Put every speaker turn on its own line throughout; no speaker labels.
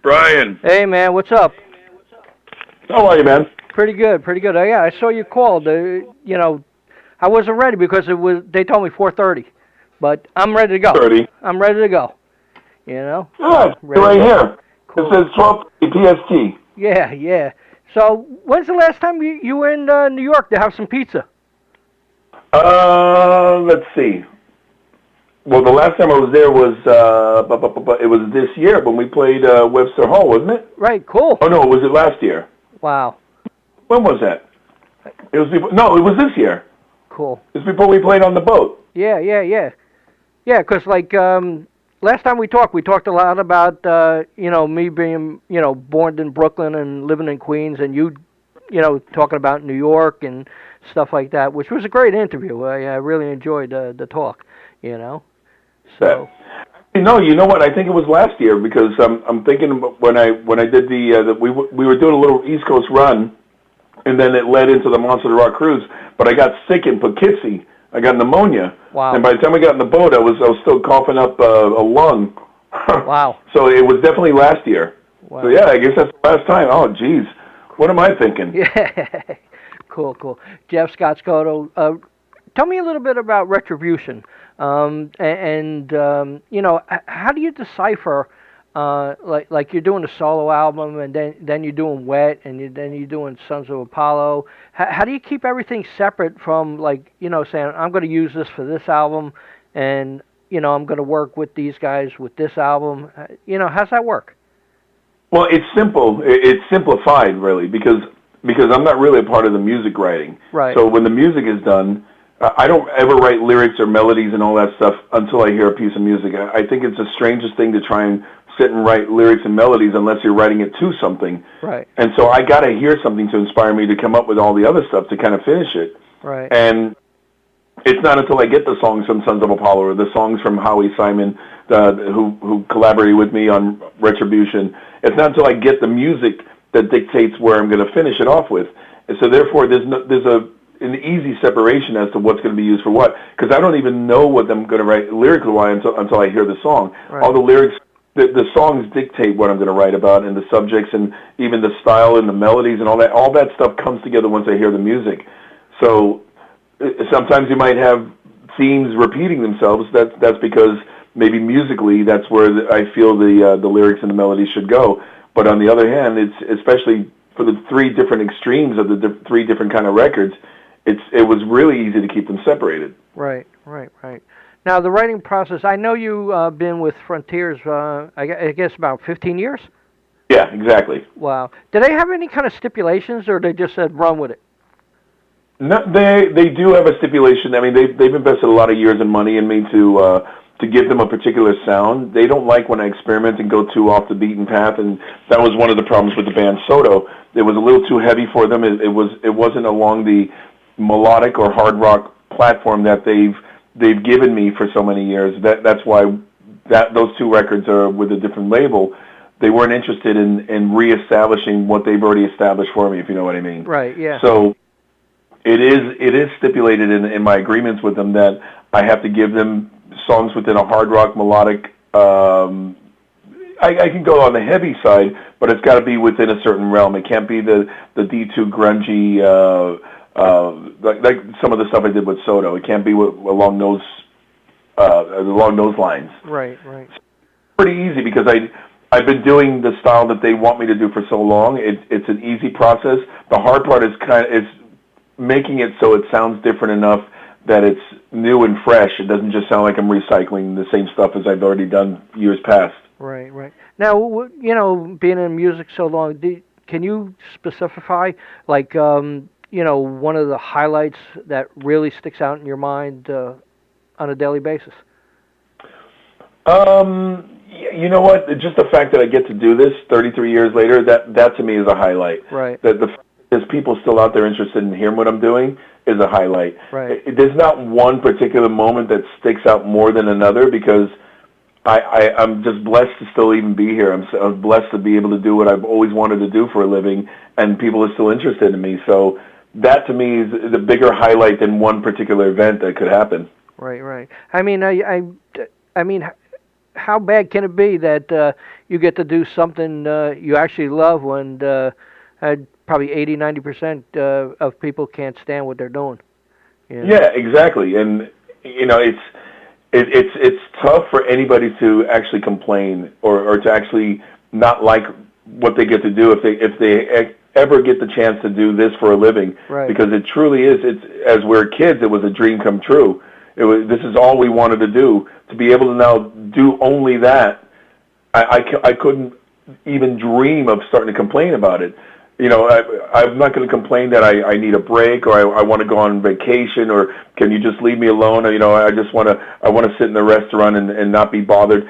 Brian.
Hey, man, what's up?
How are you, man?
Pretty good, pretty good. Yeah, I saw you called. I wasn't ready because they told me 4:30, but I'm ready to go.
30.
I'm ready to go. You know?
Yeah, right here.
Cool.
It says 12 PST.
Yeah. So, when's the last time you were in New York to have some pizza?
Let's see. Well, the last time I was there was it was this year when we played Webster Hall, wasn't it?
Right. Cool.
Oh no, was it last year?
Wow.
When was that? It was before, no, it was this year.
Cool.
It was before we played on the boat.
Yeah. Yeah, 'cause last time we talked a lot about me being born in Brooklyn and living in Queens, and you talking about New York and stuff like that, which was a great interview. I really enjoyed the talk. So.
No, you know what? I think it was last year because I'm thinking when I did we were doing a little East Coast run, and then it led into the Monster of the Rock cruise. But I got sick in Poughkeepsie. I got pneumonia.
Wow.
And by the time I got in the boat, I was still coughing up a lung.
Wow.
So it was definitely last year.
Wow.
So yeah, I guess that's the last time. Oh, geez. What am I thinking?
Yeah. Cool. Jeff, Scott Soto. Tell me a little bit about Retribution. How do you decipher, like you're doing a solo album, and then you're doing Wet, and then you're doing Sons of Apollo. How do you keep everything separate from, saying, I'm going to use this for this album, and, I'm going to work with these guys with this album? How's that work?
Well, it's simple. It's simplified, really, because I'm not really a part of the music writing.
Right.
So when the music is done, I don't ever write lyrics or melodies and all that stuff until I hear a piece of music. I think it's the strangest thing to try and sit and write lyrics and melodies unless you're writing it to something.
Right.
And so I got to hear something to inspire me to come up with all the other stuff to kind of finish it.
Right.
And it's not until I get the songs from Sons of Apollo or the songs from Howie Simon, who collaborated with me on Retribution. It's not until I get the music that dictates where I'm going to finish it off with. And so therefore, there's an easy separation as to what's going to be used for what, because I don't even know what I'm going to write lyrically until I hear the song.
Right.
All the lyrics, the songs dictate what I'm going to write about, and the subjects, and even the style and the melodies and all that. All that stuff comes together once I hear the music. So sometimes you might have themes repeating themselves. That's because maybe musically that's where I feel the lyrics and the melodies should go. But on the other hand, it's especially for the three different extremes of the three different kind of records. It was really easy to keep them separated.
Right. Now, the writing process, I know you've been with Frontiers, I guess about 15 years?
Yeah, exactly.
Wow. Do they have any kind of stipulations, or they just said run with it?
No, they do have a stipulation. I mean, they've invested a lot of years and money in me to give them a particular sound. They don't like when I experiment and go too off the beaten path, and that was one of the problems with the band S.O.TO. It was a little too heavy for them. It wasn't along the melodic or hard rock platform that they've given me for so many years. That's why those two records are with a different label. They weren't interested in reestablishing what they've already established for me, if you know what I mean.
Right. Yeah.
So it is stipulated in my agreements with them that I have to give them songs within a hard rock melodic. I can go on the heavy side, but it's got to be within a certain realm. It can't be the D2 grungy. Like some of the stuff I did with S.O.TO. It can't be along those lines.
Right.
It's pretty easy because I've been doing the style that they want me to do for so long. It's an easy process. The hard part is making it so it sounds different enough that it's new and fresh. It doesn't just sound like I'm recycling the same stuff as I've already done years past.
Right. Now, being in music so long, can you specify, one of the highlights that really sticks out in your mind on a daily basis?
You know what? Just the fact that I get to do this 33 years later, that to me is a highlight.
Right.
That there's people still out there interested in hearing what I'm doing is a highlight.
Right.
There's not one particular moment that sticks out more than another because I'm just blessed to still even be here. I'm blessed to be able to do what I've always wanted to do for a living, and people are still interested in me. So that to me is the bigger highlight than one particular event that could happen.
Right. I mean, how bad can it be that you get to do something you actually love when probably 80-90% of people can't stand what they're doing? You know?
Yeah, exactly. And it's tough for anybody to actually complain or to actually not like what they get to do if they ever get the chance to do this for a living.
Right.
Because it truly is. It's, as we're kids, it was a dream come true. This is all we wanted to do. To be able to now do only that, I couldn't even dream of starting to complain about it. I'm not going to complain that I need a break or I want to go on vacation or can you just leave me alone? Or, I want to sit in the restaurant and not be bothered.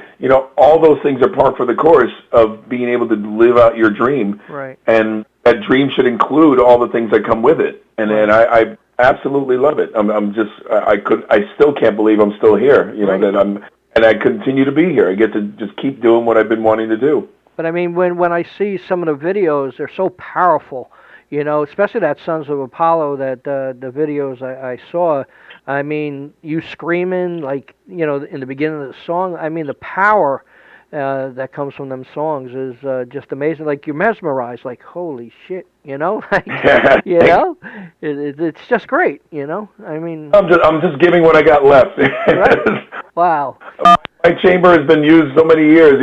All those things are par for the course of being able to live out your dream.
Right.
And that dream should include all the things that come with it. And I absolutely love it. I still can't believe I'm still here.
Right.
And I continue to be here. I get to just keep doing what I've been wanting to do.
But I mean, when I see some of the videos, they're so powerful, especially that Sons of Apollo, that the videos I saw. I mean, you screaming, like, in the beginning of the song. I mean, the power that comes from them songs is just amazing. Like, you're mesmerized, like, holy shit, like, it's just great, I mean.
I'm just giving what I got left.
Right. Wow.
My chamber has been used so many years,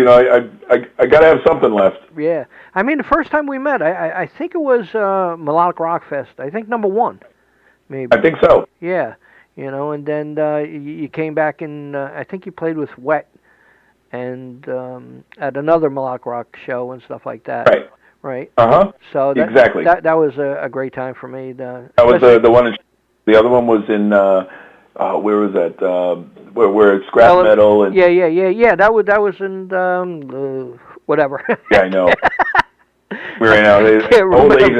I got to have something left.
Yeah. I mean, the first time we met, I think it was Melodic Rock Fest. I think #1, maybe.
I think so.
Yeah. And then you came back and I think you played with Wet and at another Melodic Rock show and stuff like that.
Right.
Right.
Uh-huh.
So
exactly.
That was a great time for me.
That was the one. The other one was in where was that? Where it's scrap metal and
yeah. That was in whatever.
Yeah, I know. We're in old age.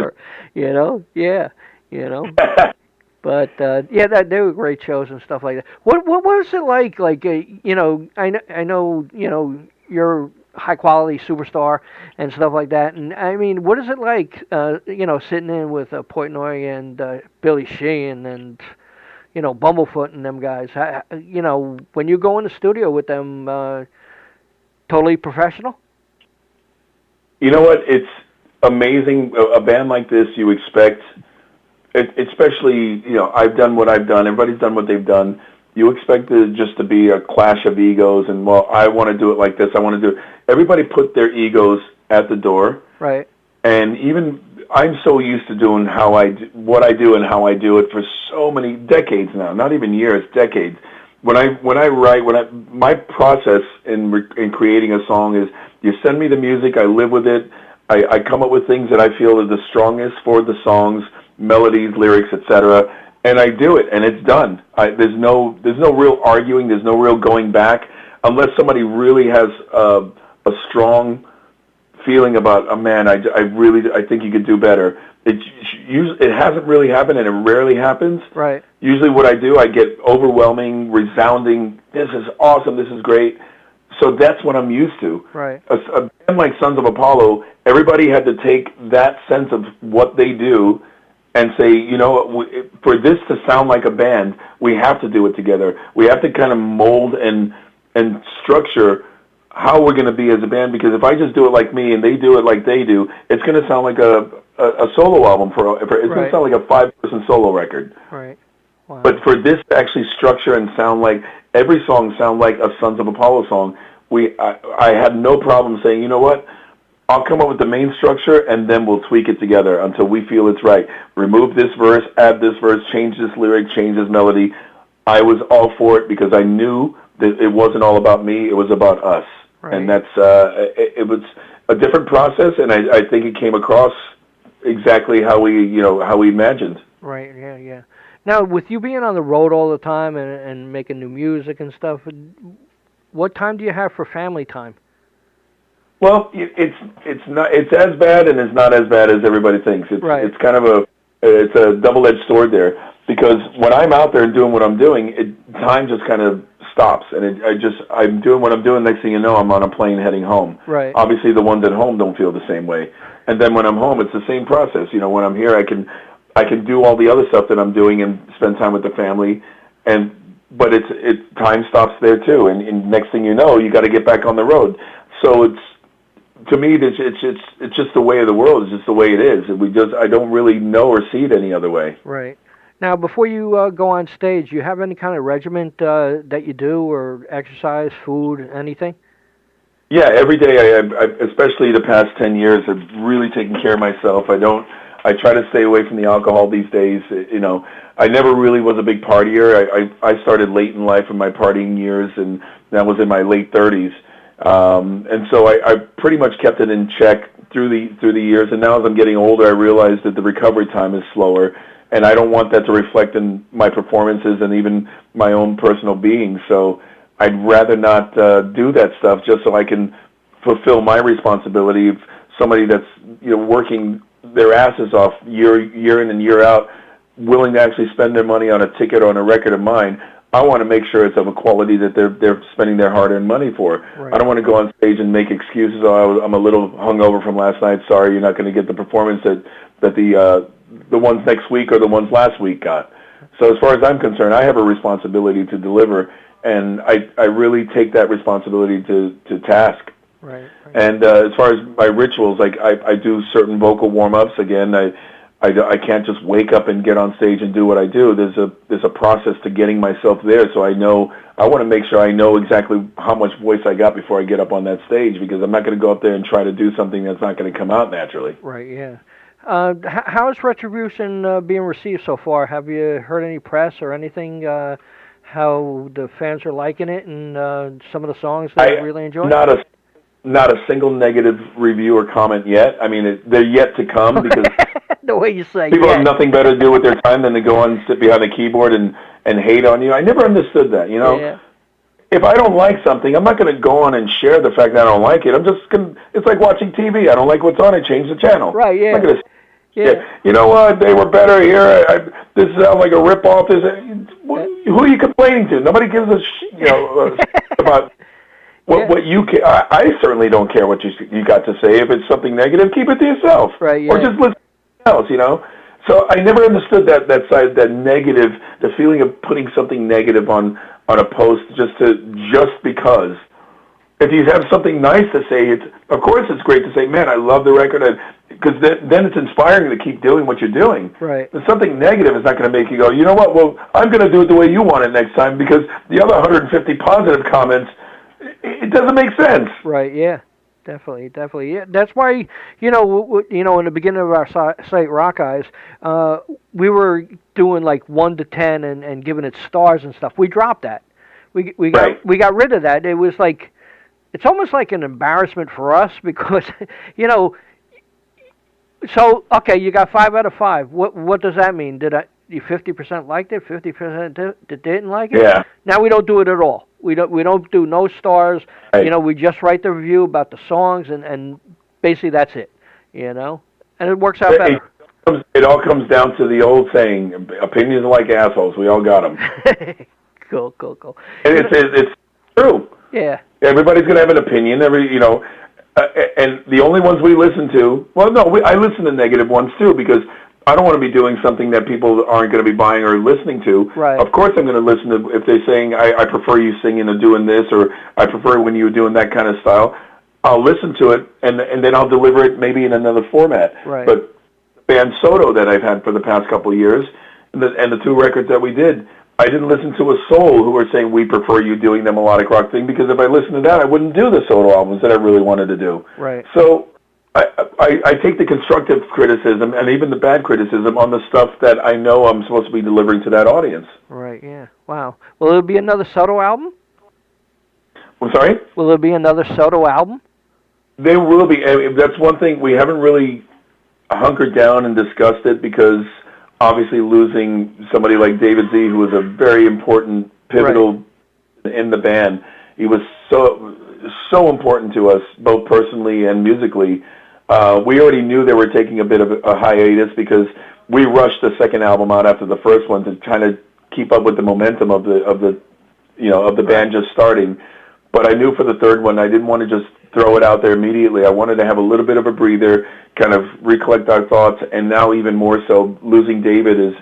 But they were great shows and stuff like that. What was it like? Like I know you're high quality superstar and stuff like that. And I mean, what is it like? Sitting in with Portnoy and Billy Sheehan and Bumblefoot and them guys. When you go in the studio with them, totally professional?
You know what? It's amazing. A band like this, you expect, especially, I've done what I've done. Everybody's done what they've done. You expect it just to be a clash of egos and, well, I want to do it like this. I want to do it. Everybody put their egos at the door.
Right.
And even I'm so used to doing what I do and how I do it for so many decades now, not even years, decades. When I write, my process in creating a song is you send me the music, I live with it, I come up with things that I feel are the strongest for the songs, melodies, lyrics, etc., and I do it, and it's done. There's no real arguing, there's no real going back, unless somebody really has a strong feeling about, I think you could do better. It hasn't really happened, and it rarely happens.
Right.
Usually what I do, I get overwhelming, resounding, this is awesome, this is great. So that's what I'm used to.
Right.
A band like Sons of Apollo, everybody had to take that sense of what they do and say, for this to sound like a band, we have to do it together. We have to kind of mold and structure how we're going to be as a band, because if I just do it like me and they do it like they do, it's going to sound like a solo album it's going to sound like a 5-person solo record.
Right. Wow.
But for this to actually structure and sound like every song sound like a Sons of Apollo song, I had no problem saying, you know what, I'll come up with the main structure and then we'll tweak it together until we feel it's right. Remove this verse, add this verse, change this lyric, change this melody. I was all for it because I knew that it wasn't all about me, it was about us. Right. And that's it was a different process, and I think it came across exactly how we imagined.
Right. Yeah. Now, with you being on the road all the time and making new music and stuff, what time do you have for family time?
Well, it's as bad and it's not as bad as everybody thinks. It's kind of a double-edged sword there, because when I'm out there and doing what I'm doing, time just kind of stops, and I'm doing what I'm doing. Next thing you know, I'm on a plane heading home.
Right.
Obviously, the ones at home don't feel the same way. And then when I'm home, it's the same process. When I'm here, I can do all the other stuff that I'm doing and spend time with the family. And but time stops there too, and next thing you know, you got to get back on the road. So to me, it's just the way of the world. It's just the way it is. I don't really know or see it any other way.
Right. Now, before you go on stage, you have any kind of regiment that you do, or exercise, food, anything?
Yeah, every day. I especially the past 10 years, I've really taken care of myself. I try to stay away from the alcohol these days. You know, I never really was a big partier. I started late in life in my partying years, and that was in my late 30s. And so I pretty much kept it in check through the years. And now as I'm getting older, I realize that the recovery time is slower, and I don't want that to reflect in my performances and even my own personal being. So I'd rather not do that stuff just so I can fulfill my responsibility. If somebody that's working their asses off year in and year out, willing to actually spend their money on a ticket or on a record of mine, I want to make sure it's of a quality that they're spending their hard-earned money for. Right. I don't want to go on stage and make excuses. Oh, I'm a little hungover from last night. Sorry, you're not going to get the performance that the ones next week or the ones last week got. So as far as I'm concerned, I have a responsibility to deliver, and I really take that responsibility to task.
Right.
And as far as my rituals, like I do certain vocal warm-ups. Again, I can't just wake up and get on stage and do what I do. There's a process to getting myself there, so I want to make sure I know exactly how much voice I got before I get up on that stage, because I'm not going to go up there and try to do something that's not going to come out naturally.
Right, yeah. How is Retribution being received so far? Have you heard any press or anything, how the fans are liking it, and some of the songs that you really enjoy?
Not a single negative review or comment yet. I mean, they're yet to come, because
the way you say
people have nothing better to do with their time than to go on and sit behind the keyboard and hate on you. I never understood that,
Yeah.
If I don't like something, I'm not going to go on and share the fact that I don't like it. I'm just going to, it's like watching TV. I don't like what's on, I change the channel.
Right, yeah.
I'm not going to, you know what, they were better here. This sounds like a rip-off. Who are you complaining to? Nobody gives a about what you care. I certainly don't care what you got to say. If it's something negative, keep it to yourself.
Right, yeah.
Or just listen to something else, So I never understood that side, that negative, the feeling of putting something negative on a post just because. If you have something nice to say, of course it's great to say, man, I love the record, because then it's inspiring to keep doing what you're doing.
Right.
If something negative is not going to make you go, you know what, well, I'm going to do it the way you want it next time, because the other 150 positive comments, it doesn't make sense.
Right, yeah. Definitely. Yeah, that's why, in the beginning of our site, RockEyez, we were doing like 1 to 10 and giving it stars and stuff. We dropped that. We got rid of that. It was like, it's almost like an embarrassment for us, because, so, okay, you got 5 out of 5. What does that mean? You 50% liked it, 50% didn't like it?
Yeah.
Now we don't do it at all. We don't do no stars.
Right.
We just write the review about the songs, and basically that's it. And it works out better.
It all comes down to the old saying, opinions are like assholes. We all got them.
Cool.
And it's true.
Yeah.
Everybody's going to have an opinion. And the only ones we listen to, I listen to negative ones too, because I don't want to be doing something that people aren't going to be buying or listening to.
Right.
Of course I'm going to listen to, if they're saying, I prefer you singing or doing this, or I prefer when you were doing that kind of style, I'll listen to it, and then I'll deliver it maybe in another format.
Right.
But band Soto that I've had for the past couple of years, and the 2 records that we did, I didn't listen to a soul who were saying we prefer you doing the melodic rock thing, because if I listened to that, I wouldn't do the Soto albums that I really wanted to do.
Right.
So I take the constructive criticism and even the bad criticism on the stuff that I know I'm supposed to be delivering to that audience.
Right, yeah. Wow. Will there be another Soto album?
I'm sorry?
Will there be another Soto album?
There will be. That's one thing. We haven't really hunkered down and discussed it, because obviously losing somebody like David Z., who was a very important, pivotal in the band, he was so important to us, both personally and musically. We already knew they were taking a bit of a hiatus, because we rushed the second album out after the first one to kind of keep up with the momentum of the band just starting. But I knew for the third one, I didn't want to just throw it out there immediately. I wanted to have a little bit of a breather, kind of recollect our thoughts, and now even more so, losing David is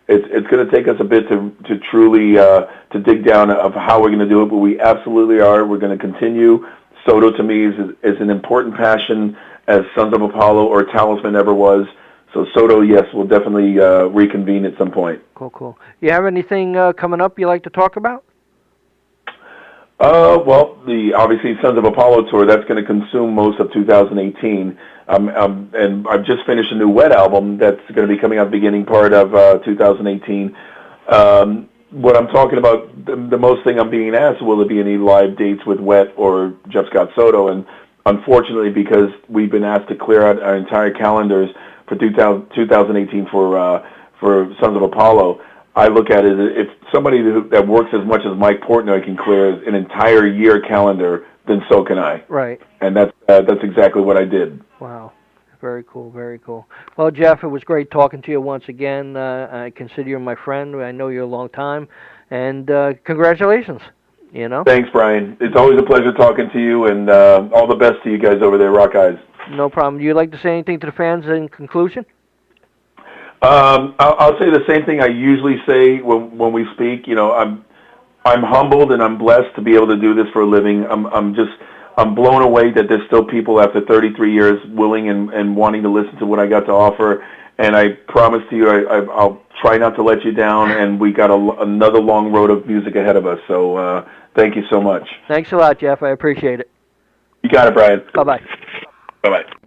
it's going to take us a bit to truly to dig down of how we're going to do it, but we absolutely are. We're going to continue. SOTO to me is an important passion, as Sons of Apollo or Talisman ever was. So SOTO, yes, we'll definitely reconvene at some point.
Cool. You have anything coming up you like to talk about?
Well, the obviously Sons of Apollo tour, that's going to consume most of 2018. And I've just finished a new Wet album that's going to be coming out beginning part of 2018. What I'm talking about, the most thing I'm being asked, will there be any live dates with Wet or Jeff Scott Soto? And unfortunately, because we've been asked to clear out our entire calendars for 2018 for Sons of Apollo, I look at it, if somebody that works as much as Mike Portnoy can clear an entire year calendar, then so can I.
Right.
And that's exactly what I did.
Wow. Very cool. Well, Jeff, it was great talking to you once again. I consider you my friend. I know you a long time. And congratulations,
Thanks, Brian. It's always a pleasure talking to you, and all the best to you guys over there, RockEyez.
No problem. Do you like to say anything to the fans in conclusion?
I'll say the same thing I usually say when we speak. I'm humbled and I'm blessed to be able to do this for a living. I'm blown away that there's still people after 33 years willing and wanting to listen to what I got to offer. And I promise to you, I'll try not to let you down. And we got another long road of music ahead of us. So thank you so much.
Thanks a lot, Jeff. I appreciate it.
You got it, Brian.
Bye-bye.
Bye-bye.